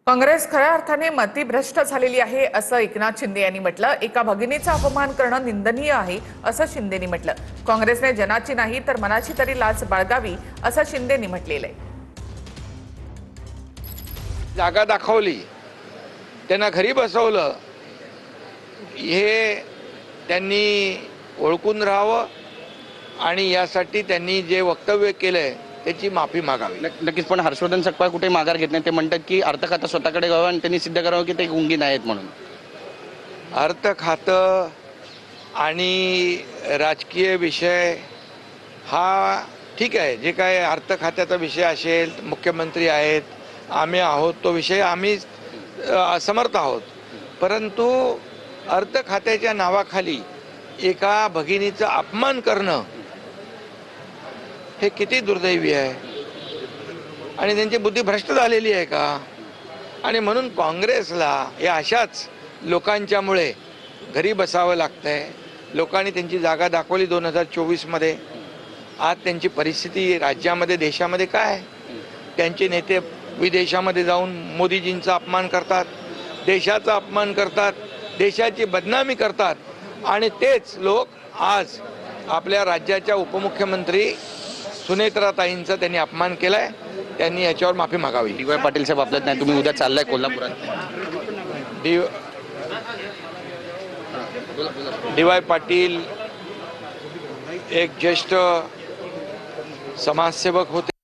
काँग्रेस खऱ्या अर्थाने मतिभ्रष्ट झालेली आहे असं एकनाथ शिंदे यांनी म्हटलं। एका भगिनीचा अपमान करणं निंदनीय आहे असं शिंदेंनी म्हटलं। काँग्रेसने जनाची नाही तर मनाची तरी लाज बाळगावी असं शिंदेंनी म्हटलेलं आहे। जागा दाखवली, त्यांना घरी बसवलं, हे त्यांनी ओळखून राहावं आणि यासाठी त्यांनी जे वक्तव्य केलंय त्याची माफी मागावी। नक्कीच, पण हर्षवर्धन सकपाळ कुठे माघार घेत नाही। ते म्हणतात की अर्थ खातं स्वतःकडे घ्यावं आणि त्यांनी सिद्ध करावं की ते गुंगी नाहीत म्हणून। अर्थ खातं आणि राजकीय विषय हा ठीक आहे, जे काय अर्थ खात्याचा विषय असेल, मुख्यमंत्री आहेत, आम्ही आहोत, तो विषय आम्ही समर्थ आहोत। परंतु अर्थ खात्याच्या नावाखाली एका भगिनीचा अपमान करणं हे किती दुर्दैवी आहे आणि त्यांची बुद्धी भ्रष्ट झालेली आहे का? आणि म्हणून काँग्रेसला या अशाच लोकांच्यामुळे घरी बसावं लागतंय। लोकांनी त्यांची जागा दाखवली 2024 मध्ये। आज त्यांची परिस्थिती राज्यामध्ये देशामध्ये काय? त्यांचे नेते विदेशामध्ये जाऊन मोदीजींचा अपमान करतात, देशाचा अपमान करतात, देशाची बदनामी करतात आणि तेच लोक आज आपल्या राज्याच्या उपमुख्यमंत्री सुनेत्राताईंचा त्यांनी अपमान केलाय। त्यांनी याच्यावर माफी मागावी। डी वाय पाटील साहेब आपल्यात नाही, तुम्ही उद्या चाललाय कोल्हापुरात। डी वाय पाटील एक ज्येष्ठ समाजसेवक होते।